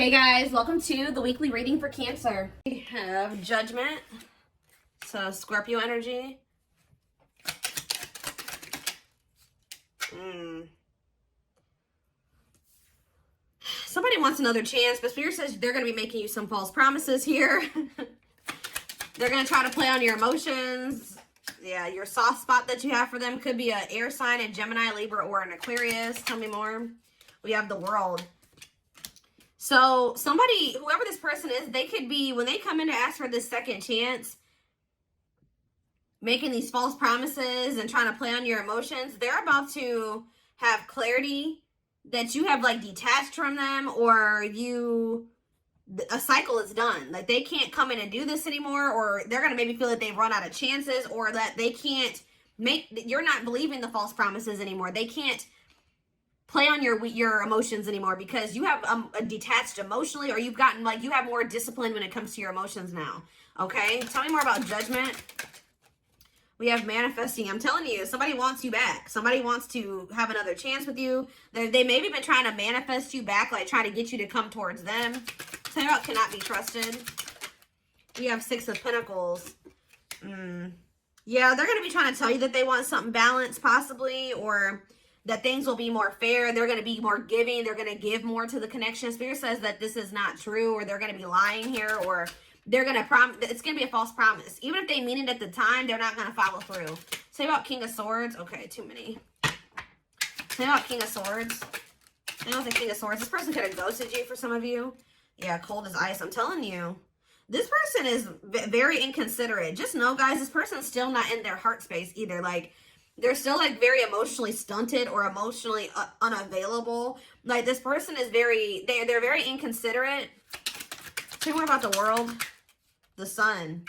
Hey guys, welcome to the weekly reading for Cancer. We have Judgment, so Scorpio energy. Somebody wants another chance, but Spirit says they're going to be making you some false promises here. They're going to try to play on your emotions. Yeah, your soft spot that you have for them could be an air sign, a Gemini, Libra, or an Aquarius. Tell me more. We have the World. So somebody, whoever this person is, they could be, when they come in to ask for this second chance, making these false promises and trying to play on your emotions, they're about to have clarity that you have like detached from them, or a cycle is done. Like they can't come in and do this anymore, or they're going to maybe feel that they've run out of chances, or that they can't you're not believing the false promises anymore. They can't play on your emotions anymore because you have detached emotionally, or you've gotten like, you have more discipline when it comes to your emotions now. Okay, tell me more about Judgment. We have Manifesting. I'm telling you, somebody wants you back. Somebody wants to have another chance with you. They maybe been trying to manifest you back, like trying to get you to come towards them. Tell me about Cannot Be Trusted. We have Six of Pentacles. Yeah, they're going to be trying to tell you that they want something balanced possibly, or that things will be more fair. They're going to be more giving. They're going to give more to the connection. Spirit says that this is not true, or they're going to be lying here, or they're going to promise. It's going to be a false promise. Even if they mean it at the time, they're not going to follow through. Say about King of Swords. Okay, too many. Say about King of Swords. I don't think King of Swords. This person could have ghosted you for some of you. Yeah, cold as ice. I'm telling you. This person is very inconsiderate. Just know, guys, this person's still not in their heart space either. Like, they're still like very emotionally stunted or emotionally unavailable. Like this person is they're very inconsiderate. Say more about the World. The Sun.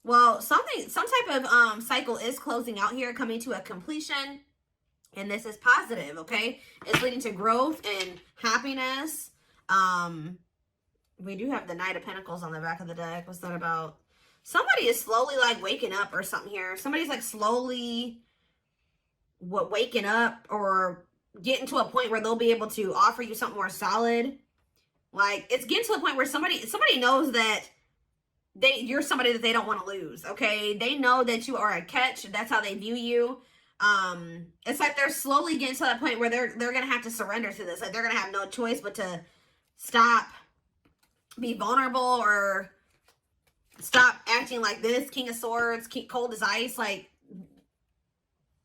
Well, some type of cycle is closing out here, coming to a completion. And this is positive, okay? It's leading to growth and happiness. We do have the Knight of Pentacles on the back of the deck. What's that about? Somebody is slowly like waking up or something here. Somebody's like slowly waking up or getting to a point where they'll be able to offer you something more solid. Like it's getting to the point where somebody knows that you're somebody that they don't want to lose. Okay, they know that you are a catch. That's how they view you. It's like they're slowly getting to that point where they're gonna have to surrender to this. Like they're gonna have no choice but to stop, be vulnerable, or stop acting like this. King of Swords, cold as ice. Like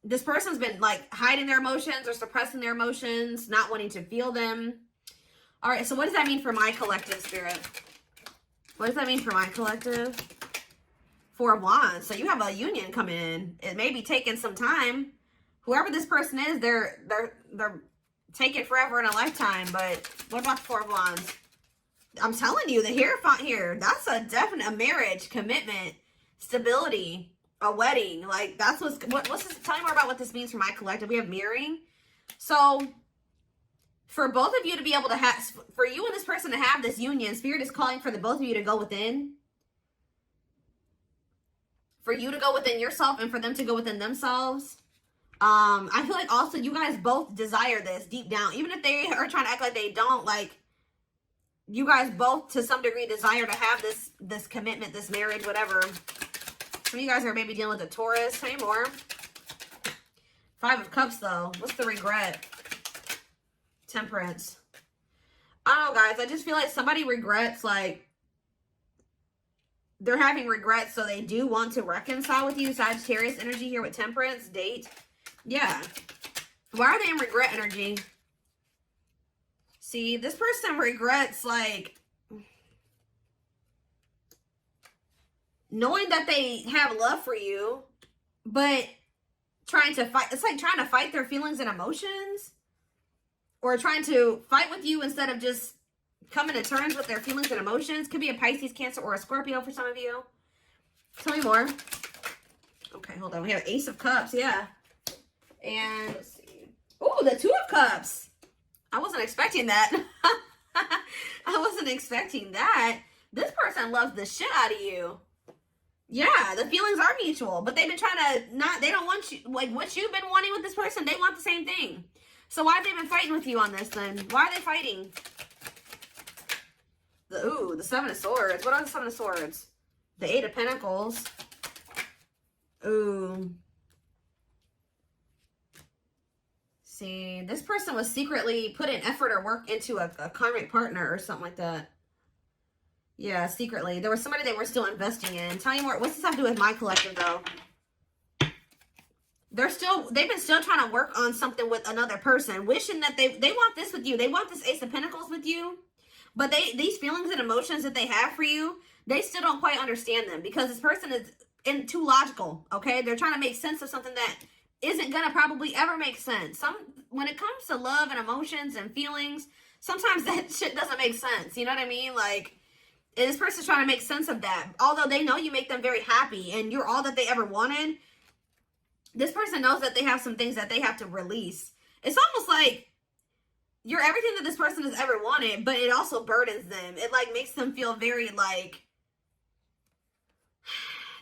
this person's been like hiding their emotions or suppressing their emotions, not wanting to feel them. All right, so what does that mean for my collective, Spirit? What does that mean for my collective? Four of Wands. So you have a union coming in. It may be taking some time. Whoever this person is, they're taking forever in a lifetime. But what about the Four of Wands? I'm telling you, the Hierophant here, that's a definite marriage, commitment, stability, a wedding. Like that's what's this? Tell me more about what this means for my collective. We have Mirroring. So for both of you to be able to have, for you and this person to have this union, Spirit is calling for the both of you to go within. For you to go within yourself and for them to go within themselves. I feel like also you guys both desire this deep down. Even if they are trying to act like they don't, like you guys both to some degree desire to have this commitment, this marriage, whatever. Some of you guys are maybe dealing with a Taurus. Say more. Five of Cups though. What's the regret? Temperance. I don't know, guys. I just feel like somebody regrets, like they're having regrets, so they do want to reconcile with you. Sagittarius energy here with Temperance. Date. Yeah. Why are they in regret energy? See, this person regrets, like, knowing that they have love for you, but trying to fight. It's like trying to fight their feelings and emotions. Or trying to fight with you instead of just coming to terms with their feelings and emotions. Could be a Pisces, Cancer, or a Scorpio for some of you. Tell me more. Okay, hold on. We have Ace of Cups, yeah. And let's see. Oh, the Two of Cups. I wasn't expecting that. I wasn't expecting that. This person loves the shit out of you. Yeah, the feelings are mutual, but they've been trying to they don't want you, like what you've been wanting with this person, they want the same thing. So why have they been fighting with you on this then? Why are they fighting? Ooh, the Seven of Swords. What are the Seven of Swords? The Eight of Pentacles. Ooh. See, this person was secretly putting effort or work into a karmic partner or something like that. Yeah, secretly. There was somebody they were still investing in. Tell me more. What's this have to do with my collective, though? They've been still trying to work on something with another person, wishing that they want this with you. They want this Ace of Pentacles with you. But these feelings and emotions that they have for you, they still don't quite understand them because this person is too logical, okay? They're trying to make sense of something that isn't going to probably ever make sense. When it comes to love and emotions and feelings, sometimes that shit doesn't make sense. You know what I mean? Like, this person's trying to make sense of that. Although they know you make them very happy and you're all that they ever wanted, this person knows that they have some things that they have to release. It's almost like you're everything that this person has ever wanted, but it also burdens them. It, like, makes them feel very, like,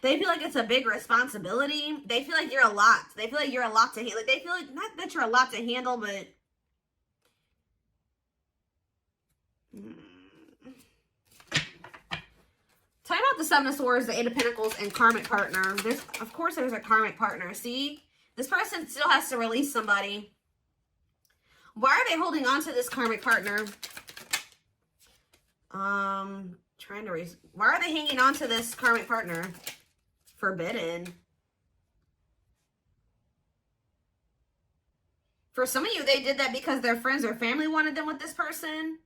they feel like it's a big responsibility. They feel like you're a lot. They feel like you're a lot to handle. Like, they feel like, not that you're a lot to handle, but... Tell me about the Seven of Swords, the Eight of Pentacles, and karmic partner. Of course, there's a karmic partner. See? This person still has to release somebody. Why are they holding on to this karmic partner? Why are they hanging on to this karmic partner? Forbidden. For some of you, they did that because their friends or family wanted them with this person.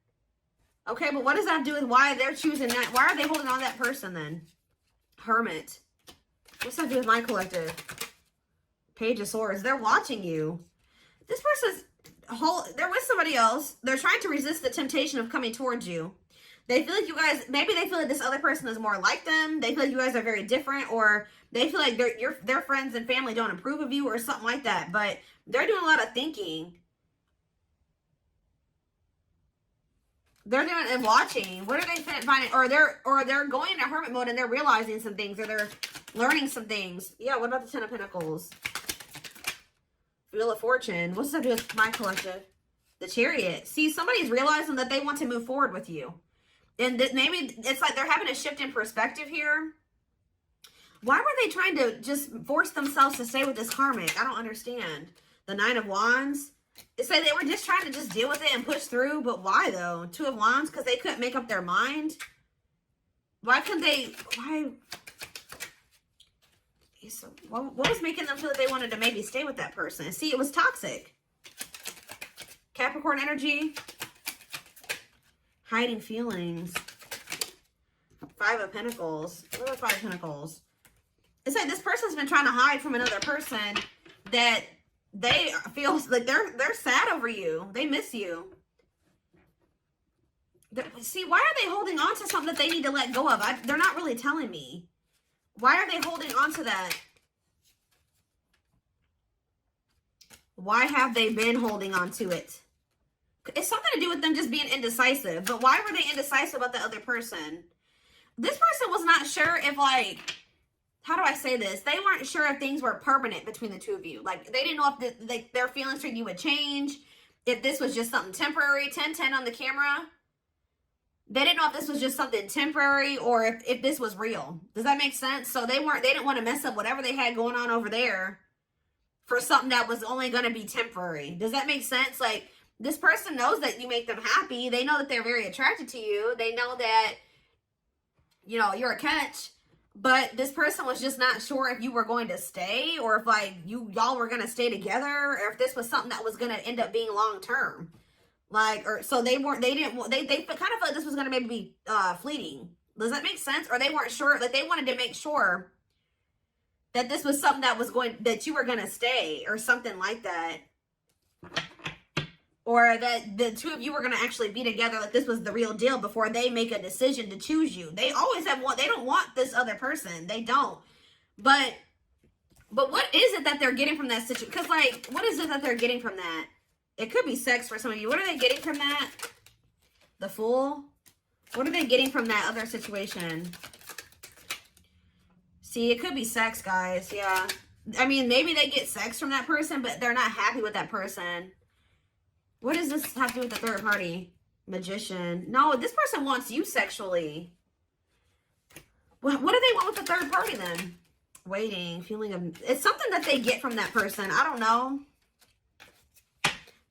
Okay, but what does that do with why they're choosing that? Why are they holding on to that person then? Hermit. What's that to do with my collective? Page of Swords. They're watching you. This person's they're with somebody else. They're trying to resist the temptation of coming towards you. They feel like you guys, maybe they feel like this other person is more like them. They feel like you guys are very different, or they feel like their friends and family don't approve of you or something like that. But they're doing a lot of thinking. They're doing and watching. What are they finding? Or they're going into hermit mode and they're realizing some things, or they're learning some things. Yeah, what about the Ten of Pentacles? Wheel of Fortune. What's that do with my collective? The Chariot. See, somebody's realizing that they want to move forward with you. And maybe it's like they're having a shift in perspective here. Why were they trying to just force themselves to stay with this karmic? I don't understand. The Nine of Wands. It's like they were just trying to just deal with it and push through. But why, though? Two of Wands? Because they couldn't make up their mind? Why couldn't they... Why... So what was making them feel that they wanted to maybe stay with that person? See, it was toxic. Capricorn energy. Hiding feelings. Five of Pentacles. What are Five of Pentacles? It's like this person's been trying to hide from another person that they feel like they're sad over you. They miss you. See, why are they holding on to something that they need to let go of? They're not really telling me. Why are they holding on to that? Why have they been holding on to it? It's something to do with them just being indecisive. But why were they indecisive about the other person? This person was not sure if, like, how do I say this? They weren't sure if things were permanent between the two of you. Like, they didn't know if their feelings for you would change. If this was just something temporary. 10-10 on the camera. They didn't know if this was just something temporary or if this was real. Does that make sense? So they didn't want to mess up whatever they had going on over there for something that was only going to be temporary. Does that make sense? Like, this person knows that you make them happy. They know that they're very attracted to you. They know that, you know, you're a catch. But this person was just not sure if you were going to stay or if, like, y'all were going to stay together, or if this was something that was going to end up being long term. Like, or so they kind of felt like this was going to maybe be fleeting. Does that make sense? Or they weren't sure, like, they wanted to make sure that this was something that you were going to stay or something like that. Or that the two of you were going to actually be together, like this was the real deal before they make a decision to choose you. They always they don't want this other person. They don't. But what is it that they're getting from that situation? Because, like, what is it that they're getting from that? It could be sex for some of you. What are they getting from that? The Fool? What are they getting from that other situation? See, it could be sex, guys. Yeah. I mean, maybe they get sex from that person, but they're not happy with that person. What does this have to do with the third party? Magician. No, this person wants you sexually. What do they want with the third party then? Waiting, feeling of... It's something that they get from that person. I don't know.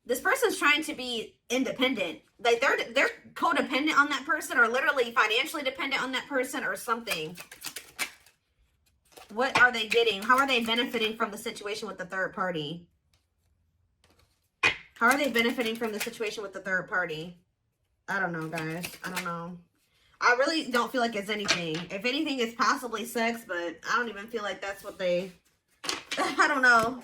This person's trying to be independent. Like, they're codependent on that person, or literally financially dependent on that person, or something. What are they getting? How are they benefiting from the situation with the third party? How are they benefiting from the situation with the third party? I don't know, guys. I don't know. I really don't feel like it's anything. If anything, it's possibly sex, but I don't even feel like that's what they... I don't know.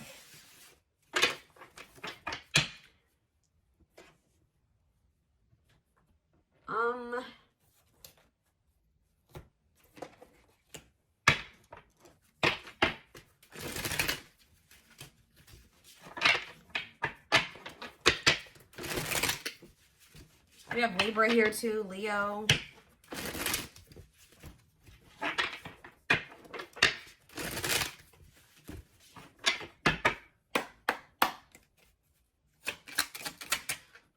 We have Libra here too, Leo.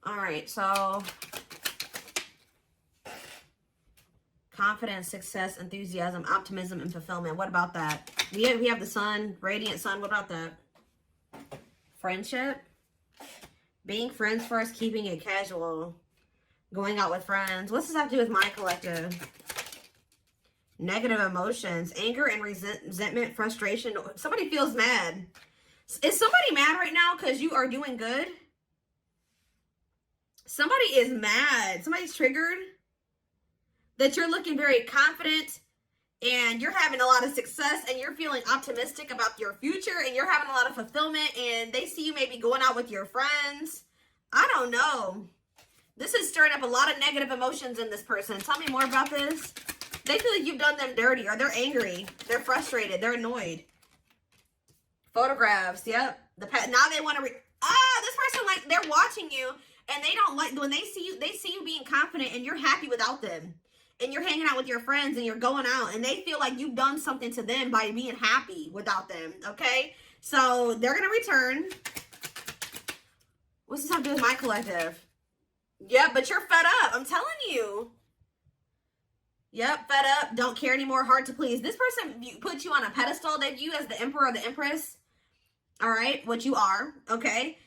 All right, so confidence, success, enthusiasm, optimism, and fulfillment. What about that? We have the sun, radiant sun. What about that? Friendship. Being friends first, keeping it casual. Going out with friends. What's this have to do with my collective? Negative emotions. Anger and resentment, frustration. Somebody feels mad. Is somebody mad right now because you are doing good? Somebody is mad. Somebody's triggered. That you're looking very confident and you're having a lot of success and you're feeling optimistic about your future and you're having a lot of fulfillment and they see you maybe going out with your friends. I don't know. This is stirring up a lot of negative emotions in this person. Tell me more about this. They feel like you've done them dirty, or they're angry. They're frustrated. They're annoyed. Photographs. Yep. Now they want to... this person, like, they're watching you, and they don't like... When they see you being confident, and you're happy without them. And you're hanging out with your friends, and you're going out, and they feel like you've done something to them by being happy without them, okay? So, they're going to return. What's this have to do with my collective? Yep, but you're fed up. I'm telling you. Yep, fed up. Don't care anymore. Hard to please. This person puts you on a pedestal. They view you as the emperor or the empress. All right, what you are. Okay.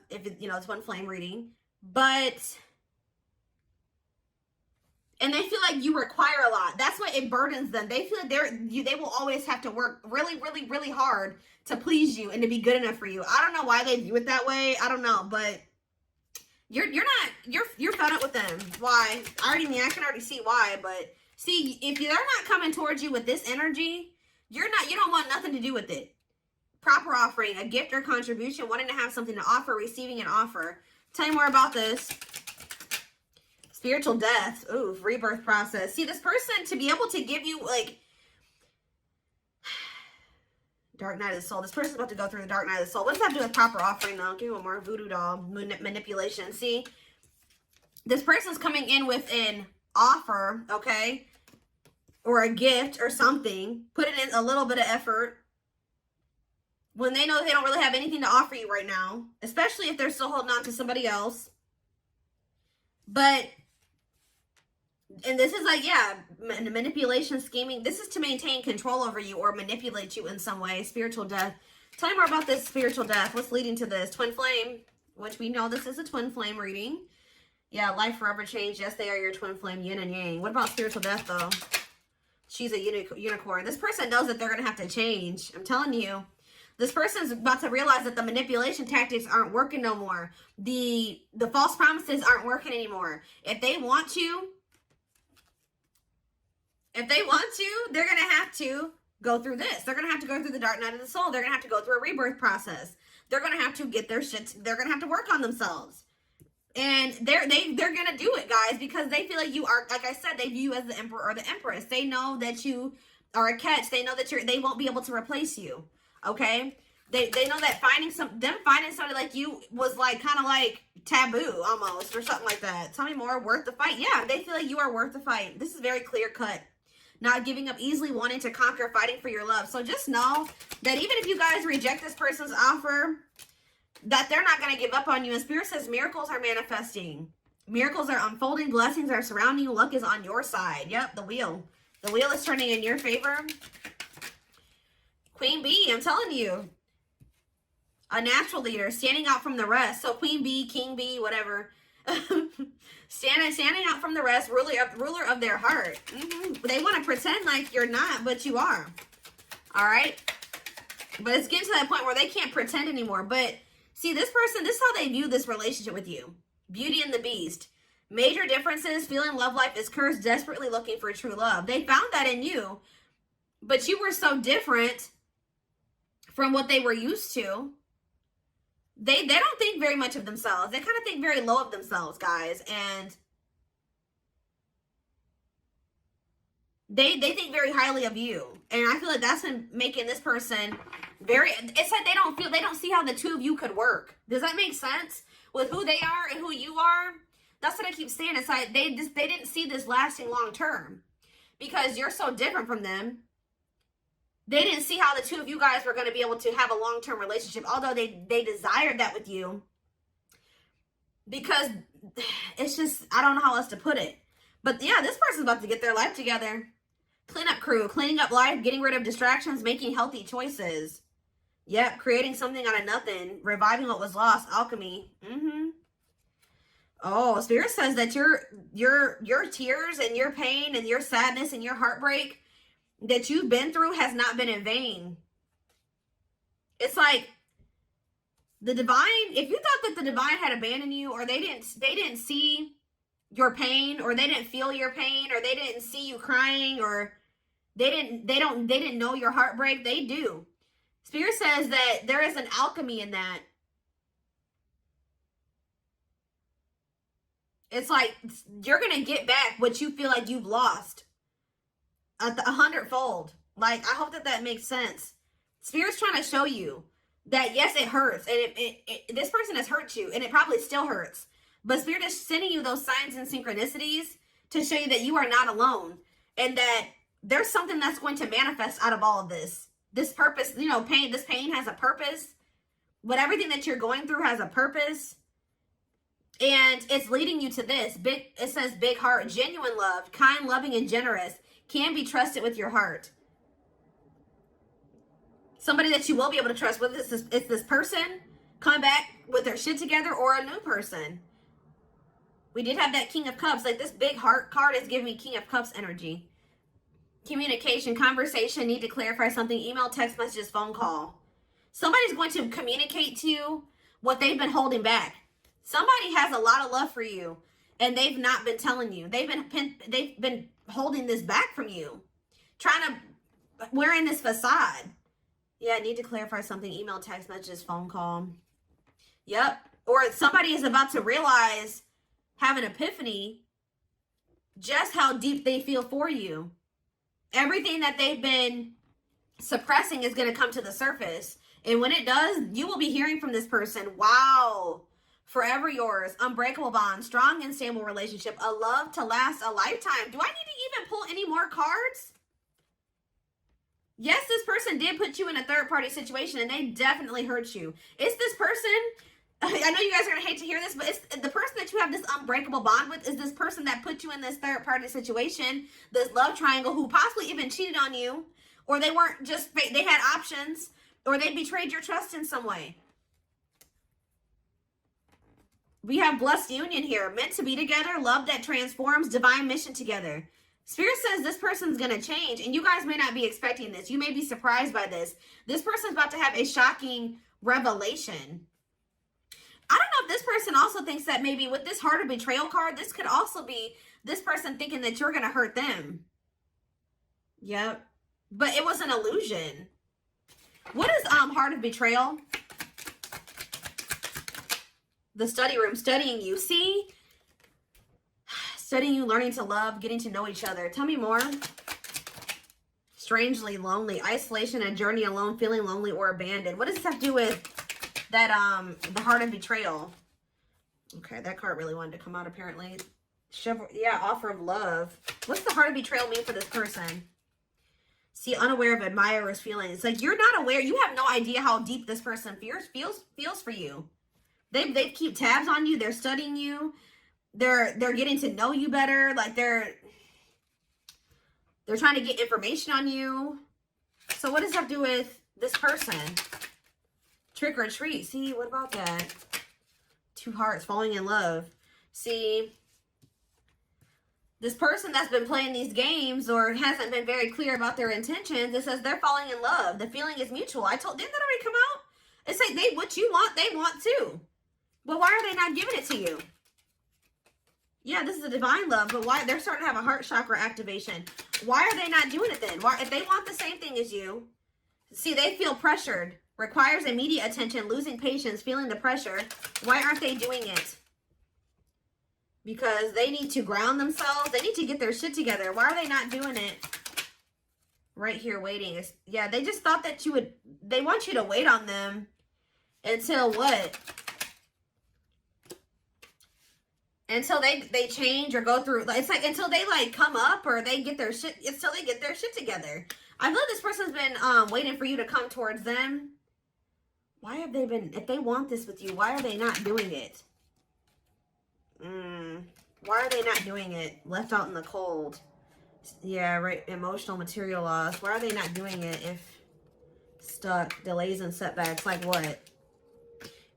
If it, it's one flame reading, but and they feel like you require a lot. That's why it burdens them. They feel like they will always have to work really, really, really hard to please you and to be good enough for you. I don't know why they view it that way. I don't know, but. You're fed up with them. Why? I can already see why, but see, if they're not coming towards you with this energy, you don't want nothing to do with it. Proper offering, a gift or contribution, wanting to have something to offer, receiving an offer. Tell you more about this. Spiritual death. Ooh, rebirth process. See, this person, to be able to give you, like, Dark Night of the Soul. This person's about to go through the Dark Night of the Soul. What does that do with proper offering, though? Give me one more. Voodoo doll. Manipulation. See? This person's coming in with an offer, okay? Or a gift or something. Putting in a little bit of effort. When they know they don't really have anything to offer you right now. Especially if they're still holding on to somebody else. But... And this is like, yeah, manipulation, scheming. This is to maintain control over you or manipulate you in some way. Spiritual death. Tell me more about this spiritual death. What's leading to this? Twin flame, which we know this is a twin flame reading. Yeah, life forever changed. Yes, they are your twin flame, yin and yang. What about spiritual death, though? She's a unicorn. This person knows that they're going to have to change. I'm telling you. This person's about to realize that the manipulation tactics aren't working no more. The false promises aren't working anymore. If they want to... they're going to have to go through this. They're going to have to go through the Dark Night of the Soul. They're going to have to go through a rebirth process. They're going to have to get their shit. They're going to have to work on themselves. And they're going to do it, guys, because they feel like you are, like I said, they view you as the emperor or the empress. They know that you are a catch. They know that they won't be able to replace you. Okay? They know that finding somebody like you was like kind of like taboo almost or something like that. Tell me more. Worth the fight. Yeah, they feel like you are worth the fight. This is very clear cut. Not giving up easily, wanting to conquer, fighting for your love. So just know that even if you guys reject this person's offer, that they're not going to give up on you. And Spirit says miracles are manifesting. Miracles are unfolding. Blessings are surrounding you. Luck is on your side. Yep, the wheel. The wheel is turning in your favor. Queen Bee, I'm telling you. A natural leader, standing out from the rest. So Queen Bee, King Bee, whatever. standing out from the rest, ruler of their heart. They want to pretend like you're not, but you are. All right? But it's getting to that point where they can't pretend anymore. But see, this person, this is how they view this relationship with you. Beauty and the Beast. Major differences, feeling love life is cursed, desperately looking for true love. They found that in you, but you were so different from what they were used to. They don't think very much of themselves. They kind of think very low of themselves, guys. And they think very highly of you. And I feel like that's making this person very, it's like they don't see how the two of you could work. Does that make sense? With who they are and who you are? That's what I keep saying. It's like they didn't see this lasting long term because you're so different from them. They didn't see how the two of you guys were going to be able to have a long-term relationship, although they desired that with you. Because it's just, I don't know how else to put it. But yeah, this person's about to get their life together. Cleanup crew, cleaning up life, getting rid of distractions, making healthy choices. Yep, creating something out of nothing, reviving what was lost, alchemy. Oh, Spirit says that your tears and your pain and your sadness and your heartbreak that you've been through has not been in vain. It's like the divine, if you thought that the divine had abandoned you, or they didn't see your pain, or they didn't feel your pain, or they didn't see you crying, or they didn't know your heartbreak, they do. Spirit says that there is an alchemy in that. It's like you're going to get back what you feel like you've lost. 100-fold. Like, I hope that makes sense. Spirit's trying to show you that, yes, it hurts. And this person has hurt you. And it probably still hurts. But Spirit is sending you those signs and synchronicities to show you that you are not alone. And that there's something that's going to manifest out of all of this. This purpose, you know, this pain has a purpose. But everything that you're going through has a purpose. And it's leading you to this. It says big heart, genuine love, kind, loving, and generous. Can be trusted with your heart. Somebody that you will be able to trust, whether it's this person coming back with their shit together or a new person. We did have that King of Cups. Like, this big heart card is giving me King of Cups energy. Communication, conversation, need to clarify something, email, text messages, phone call. Somebody's going to communicate to you what they've been holding back. Somebody has a lot of love for you and they've not been telling you. They've been holding this back from you. Wearing this facade. Yeah, I need to clarify something, email, text messages, phone call. Yep. Or somebody is about to realize, have an epiphany, just how deep they feel for you. Everything that they've been suppressing is going to come to the surface. And when it does, you will be hearing from this person, wow, forever yours, unbreakable bond, strong and stable relationship, a love to last a lifetime. Do I need to even pull any more cards? Yes, this person did put you in a third-party situation and they definitely hurt you. It's this person, I know you guys are going to hate to hear this, but it's the person that you have this unbreakable bond with is this person that put you in this third-party situation, this love triangle, who possibly even cheated on you, or they weren't just, they had options, or they betrayed your trust in some way. We have blessed union here, meant to be together, love that transforms, divine mission together. Spirit says this person's going to change, and you guys may not be expecting this. You may be surprised by this. This person's about to have a shocking revelation. I don't know if this person also thinks that maybe with this heart of betrayal card, this could also be this person thinking that you're going to hurt them. Yep. But it was an illusion. What is heart of betrayal? The study room, studying you. See? Studying you, learning to love, getting to know each other. Tell me more. Strangely lonely. Isolation, a journey alone, feeling lonely or abandoned. What does this have to do with that, the heart of betrayal? Okay, that card really wanted to come out apparently. Yeah, offer of love. What's the heart of betrayal mean for this person? See, unaware of admirer's feelings. Like, you're not aware. You have no idea how deep this person feels for you. They keep tabs on you. They're studying you. they're getting to know you better. Like they're trying to get information on you. So what does that do with this person? Trick or treat. See, what about that? Two hearts, falling in love. See, this person that's been playing these games or hasn't been very clear about their intentions, it says they're falling in love. The feeling is mutual. Didn't that already come out? It's like what you want, they want too. But why are they not giving it to you? Yeah, this is a divine love, but why? They're starting to have a heart chakra activation. Why are they not doing it then? Why, if they want the same thing as you? See, they feel pressured. Requires immediate attention, losing patience, feeling the pressure. Why aren't they doing it? Because they need to ground themselves. They need to get their shit together. Why are they not doing it? Right here, waiting. Yeah, they just thought that you would... They want you to wait on them until what? Until they change or go through... It's like until they like come up or they get their shit... Until they get their shit together. I feel like this person's been waiting for you to come towards them. Why have they been... If they want this with you, why are they not doing it? Why are they not doing it? Left out in the cold. Yeah, right. Emotional, material loss. Why are they not doing it if stuck? Delays and setbacks. Like what?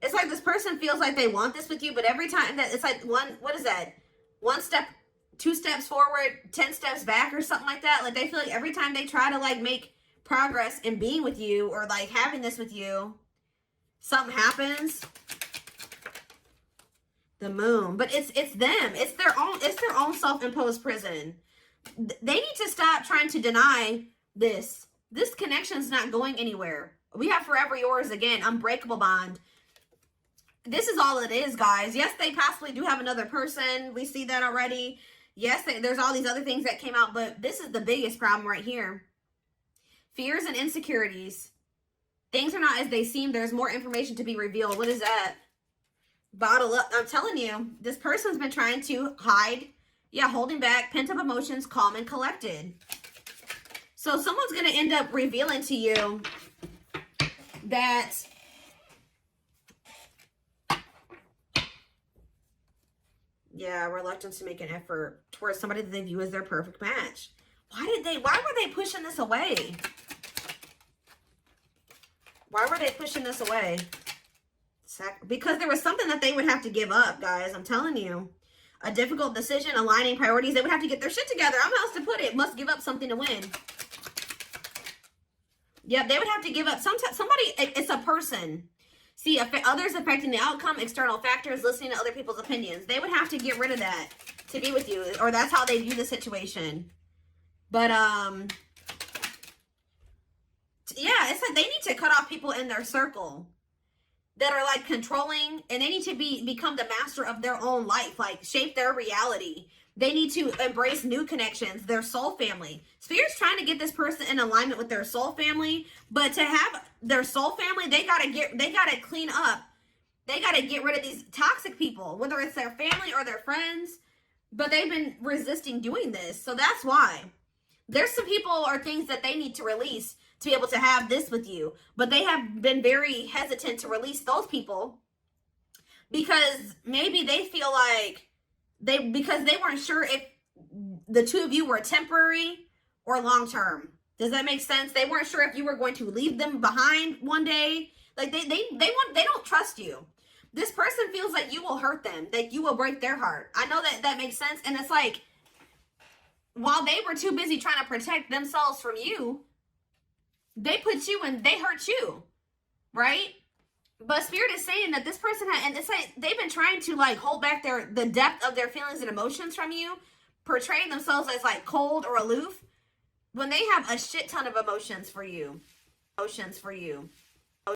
It's like this person feels like they want this with you, but every time that it's like what is that? 1 step, 2 steps forward, 10 steps back or something like that. Like they feel like every time they try to like make progress in being with you or like having this with you, something happens. The moon. But it's them. It's their own self-imposed prison. They need to stop trying to deny this. This connection's not going anywhere. We have forever yours again. Unbreakable bond. This is all it is, guys. Yes, they possibly do have another person. We see that already. Yes, there's all these other things that came out, but this is the biggest problem right here. Fears and insecurities. Things are not as they seem. There's more information to be revealed. What is that? Bottle up. I'm telling you, this person's been trying to hide. Yeah, holding back, pent up emotions, calm and collected. So someone's going to end up revealing to you that yeah, reluctance to make an effort towards somebody that they view as their perfect match. Why were they pushing this away? Why were they pushing this away? Because there was something that they would have to give up, guys. I'm telling you. A difficult decision, aligning priorities. They would have to get their shit together. I don't know how else to put it. Must give up something to win. Yep, they would have to give up. Somebody, it's a person. See, others affecting the outcome, external factors, listening to other people's opinions. They would have to get rid of that to be with you. Or that's how they view the situation. But, yeah, it's like they need to cut off people in their circle that are like controlling, and they need to become the master of their own life, like shape their reality. They need to embrace new connections, their soul family. Spirit's trying to get this person in alignment with their soul family, but to have their soul family, they gotta clean up. They gotta get rid of these toxic people, whether it's their family or their friends, but they've been resisting doing this. So that's why. There's some people or things that they need to release to be able to have this with you. But they have been very hesitant to release those people because maybe they feel like because they weren't sure if the two of you were temporary or long-term. Does that make sense? They weren't sure if you were going to leave them behind one day. Like they don't trust you. This person feels like you will hurt them, that you will break their heart. I know that makes sense. And it's like, while they were too busy trying to protect themselves from you, they put you and they hurt you, right? But Spirit is saying that this person and it's like they've been trying to like hold back the depth of their feelings and emotions from you, portraying themselves as like cold or aloof when they have a shit ton of emotions for you.